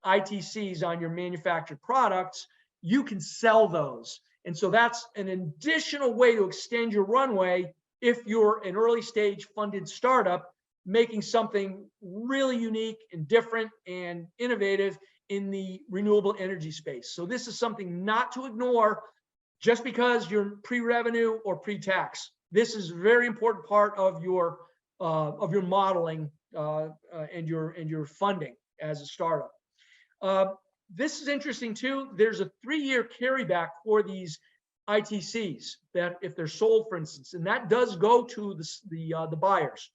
ITCs on your manufactured products. You can sell those. And so that's an additional way to extend your runway if you're an early stage funded startup making something really unique and different and innovative in the renewable energy space. So this is something not to ignore just because you're pre-revenue or pre-tax. This is a very important part of your modeling and your funding as a startup. This is interesting too. There's a 3-year carryback for these ITCs that if they're sold, for instance, and that does go to the buyers.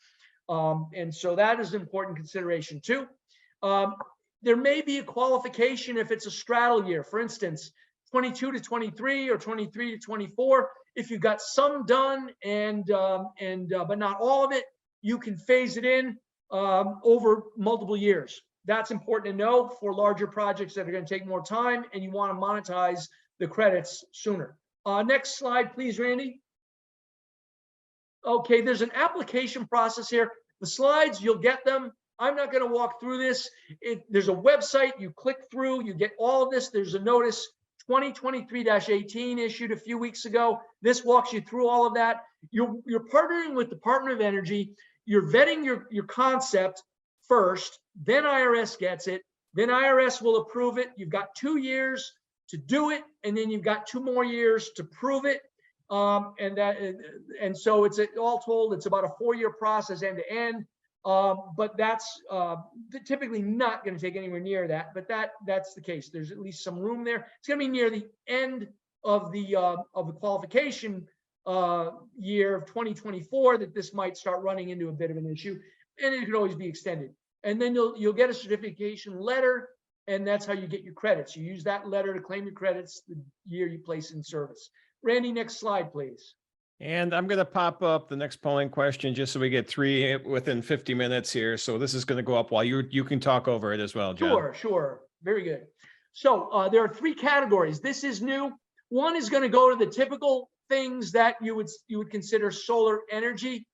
And so that is an important consideration too. There may be a qualification if it's a straddle year, for instance, 22 to 23 or 23 to 24. If you've got some done but not all of it, you can phase it in over multiple years. That's important to know for larger projects that are going to take more time and you want to monetize the credits sooner. Next slide, please, Randy. Okay, there's an application process here. The slides, you'll get them. I'm not going to walk through this. There's a website you click through, you get all of this. There's a notice 2023-18 issued a few weeks ago. This walks you through all of that. You're partnering with the Department of Energy. You're vetting your concept first, then IRS gets it. Then IRS will approve it. You've got 2 years to do it, and then you've got 2 more years to prove it. And so it's all told, it's about a 4-year process end to end. But that's typically not going to take anywhere near that. But that's the case. There's at least some room there. It's going to be near the end of the qualification year of 2024 that this might start running into a bit of an issue, and it could always be extended. And then you'll get a certification letter, and that's how you get your credits. You use that letter to claim your credits the year you place in service. Randy, next slide, please. And I'm going to pop up the next polling question just so we get 3 within 50 minutes here. So this is going to go up while you can talk over it as well, John. Sure. Very good. So there are 3 categories. This is new. One is going to go to the typical things that you would consider solar energy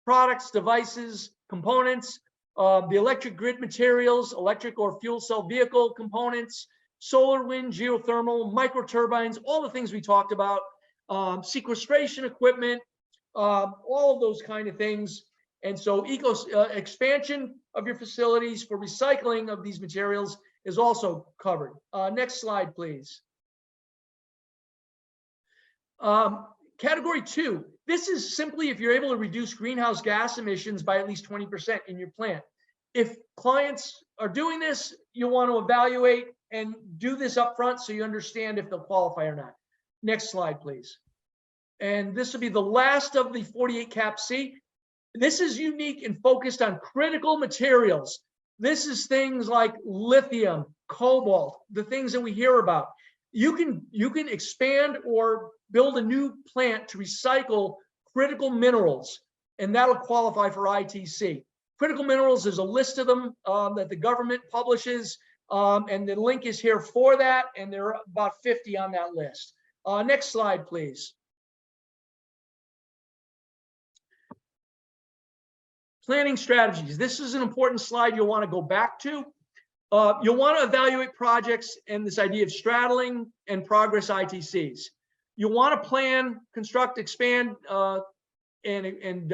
products, devices, components, the electric grid materials, electric or fuel cell vehicle components, solar, wind, geothermal, microturbines, all the things we talked about. Sequestration equipment, all of those kind of things. And so expansion of your facilities for recycling of these materials is also covered. Next slide, please. Category 2, this is simply if you're able to reduce greenhouse gas emissions by at least 20% in your plant. If clients are doing this, you want to evaluate and do this up front so you understand if they'll qualify or not. Next slide, please. And this will be the last of the 48 Cap C. This is unique and focused on critical materials. This is things like lithium, cobalt, the things that we hear about. You can expand or build a new plant to recycle critical minerals, and that'll qualify for ITC. Critical minerals, there's a list of them that the government publishes, and the link is here for that, and there are about 50 on that list. Next slide, please. Planning strategies. This is an important slide you'll want to go back to. You'll want to evaluate projects and this idea of straddling and progress ITCs. You'll want to plan, construct, expand, and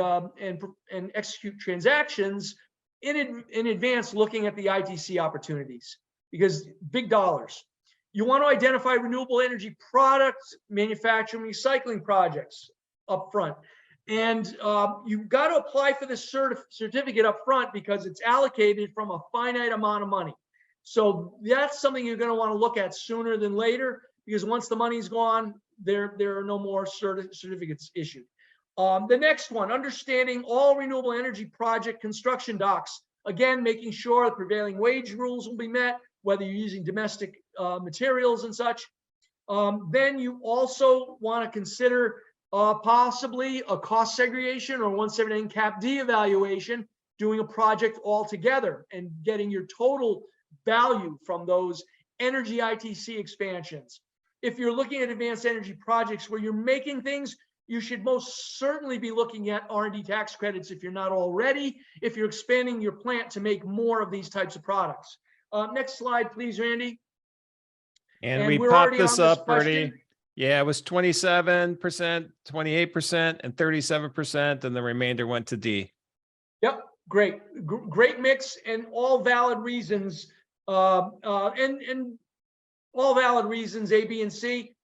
execute transactions in advance, looking at the ITC opportunities, because big dollars. You want to identify renewable energy products, manufacturing, recycling projects up front. And you've got to apply for this certificate up front because it's allocated from a finite amount of money. So that's something you're going to want to look at sooner than later, because once the money's gone, there are no more certificates issued. The next one, understanding all renewable energy project construction docs. Again, making sure the prevailing wage rules will be met, whether you're using domestic materials and such. Then you also want to consider possibly a cost segregation or 179 Cap D evaluation, doing a project all together and getting your total value from those energy ITC expansions. If you're looking at advanced energy projects where you're making things, you should most certainly be looking at R&D tax credits if you're not already, if you're expanding your plant to make more of these types of products. Next slide, please, Randy. And we popped this up already. Yeah, it was 27%, 28%, and 37%, and the remainder went to D. Yep, great mix, and all valid reasons, and all valid reasons, A, B, and C.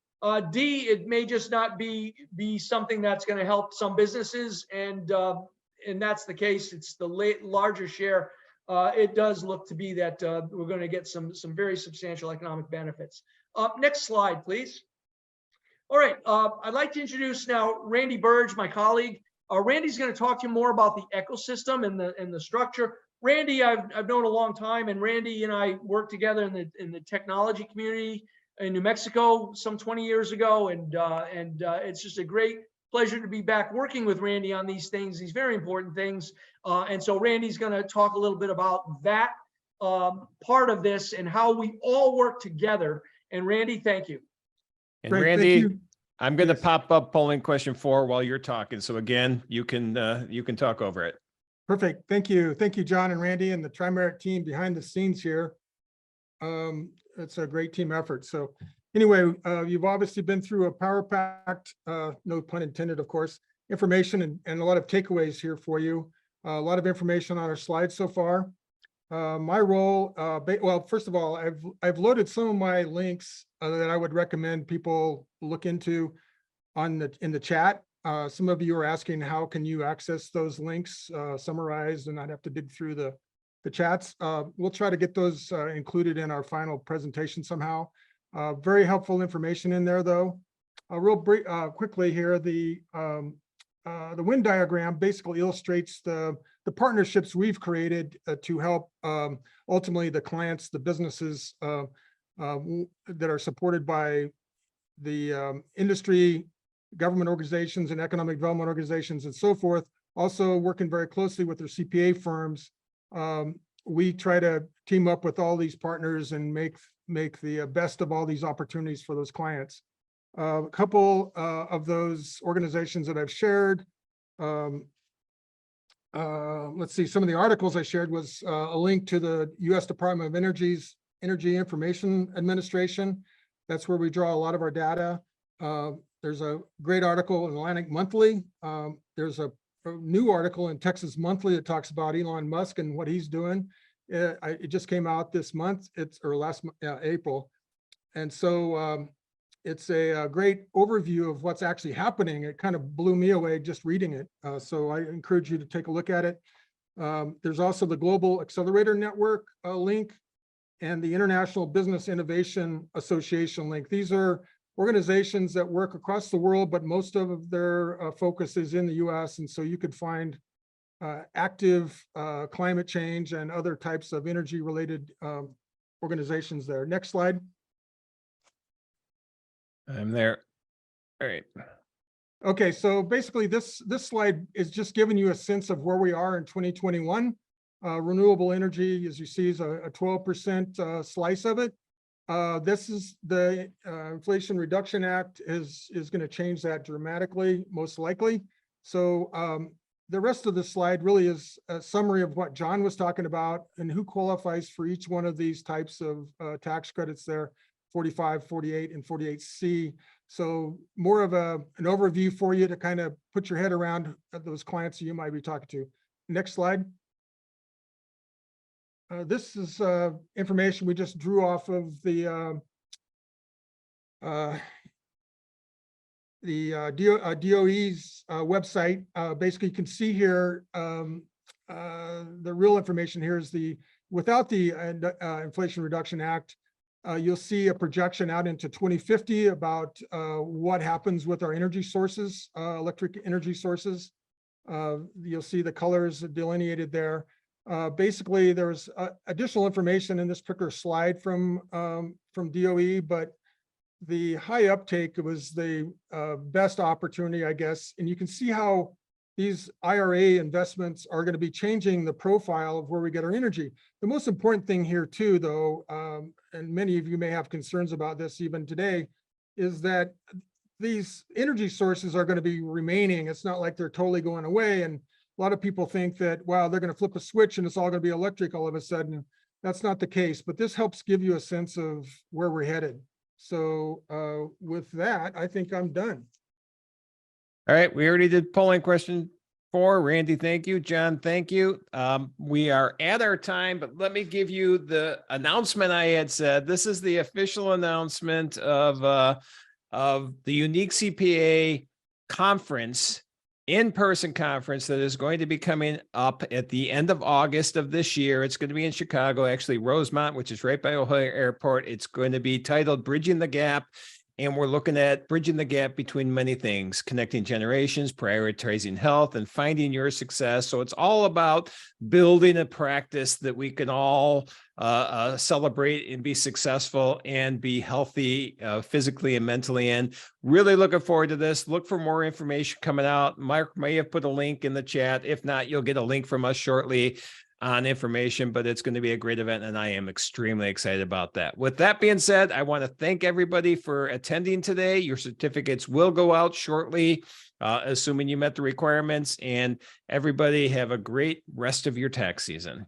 D, it may just not be something that's going to help some businesses, and that's the case. It's the larger share it does look to be that we're going to get some very substantial economic benefits. Next slide, please. All right, I'd like to introduce now Randy Burge, my colleague. Randy's going to talk to you more about the ecosystem and the structure. Randy, I've known a long time, and Randy and I worked together in the technology community in New Mexico some 20 years ago, and it's just a great pleasure to be back working with Randy on these things, these very important things. And so Randy's going to talk a little bit about that part of this and how we all work together. And Randy, thank you. And Great, Randy, I'm going to Yes. pop up polling question 4 while you're talking. So again, you can talk over it. Perfect. Thank you. Thank you, John and Randy and the Trimerit team behind the scenes here. It's a great team effort. So anyway, you've obviously been through a power packed, no pun intended, of course, information and a lot of takeaways here for you. A lot of information on our slides so far. My role, well, first of all, I've loaded some of my links that I would recommend people look into in the chat. Some of you are asking how can you access those links summarized and not have to dig through the chats. We'll try to get those included in our final presentation somehow. Very helpful information in there, though. Quickly here, the Venn diagram basically illustrates the partnerships we've created to help ultimately the clients, the businesses that are supported by the industry, government organizations and economic development organizations and so forth, also working very closely with their CPA firms. We try to team up with all these partners and make the best of all these opportunities for those clients. A couple of those organizations that I've shared. Let's see, some of the articles I shared was a link to the U.S. Department of Energy's Energy Information Administration. That's where we draw a lot of our data. There's a great article in Atlantic Monthly. There's a new article in Texas Monthly that talks about Elon Musk and what he's doing. It just came out this month, April. And so it's a great overview of what's actually happening. It kind of blew me away just reading it. So I encourage you to take a look at it. There's also the Global Accelerator Network link and the International Business Innovation Association link. These are organizations that work across the world, but most of their focus is in the US. And so you could find active climate change and other types of energy related organizations there. Next slide. I'm there. All right. Okay, so basically this slide is just giving you a sense of where we are in 2021. Renewable energy, as you see, is a 12% slice of it. This is the Inflation Reduction Act is going to change that dramatically, most likely. So the rest of the slide really is a summary of what John was talking about and who qualifies for each one of these types of tax credits there, 45, 48, and 48C. So more of an overview for you to kind of put your head around those clients you might be talking to. Next slide. This is information we just drew off of the DOE's website. Basically, you can see here the real information here is without the Inflation Reduction Act, you'll see a projection out into 2050 about what happens with our energy sources, electric energy sources. You'll see the colors delineated there. Basically, there's additional information in this particular slide from DOE, but the high uptake was the best opportunity, I guess. And you can see how these IRA investments are going to be changing the profile of where we get our energy. The most important thing here too, though, and many of you may have concerns about this even today, is that these energy sources are going to be remaining. It's not like they're totally going away. And a lot of people think that, wow, they're going to flip a switch and it's all going to be electric all of a sudden. That's not the case, but this helps give you a sense of where we're headed. So with that, I think I'm done. All right. We already did polling question 4. Randy, thank you. John, thank you. We are at our time, but let me give you the announcement I had said. This is the official announcement of the Unique CPA conference in-person conference that is going to be coming up at the end of August of this year. It's going to be in Chicago, actually Rosemont, which is right by Ohio Airport. It's going to be titled Bridging the Gap. And we're looking at bridging the gap between many things, connecting generations, prioritizing health, and finding your success. So it's all about building a practice that we can all celebrate and be successful and be healthy physically and mentally. And really looking forward to this. Look for more information coming out. Mark may have put a link in the chat. If not, you'll get a link from us shortly on information, but it's going to be a great event, and I am extremely excited about that. With that being said, I want to thank everybody for attending today. Your certificates will go out shortly, assuming you met the requirements, and everybody have a great rest of your tax season.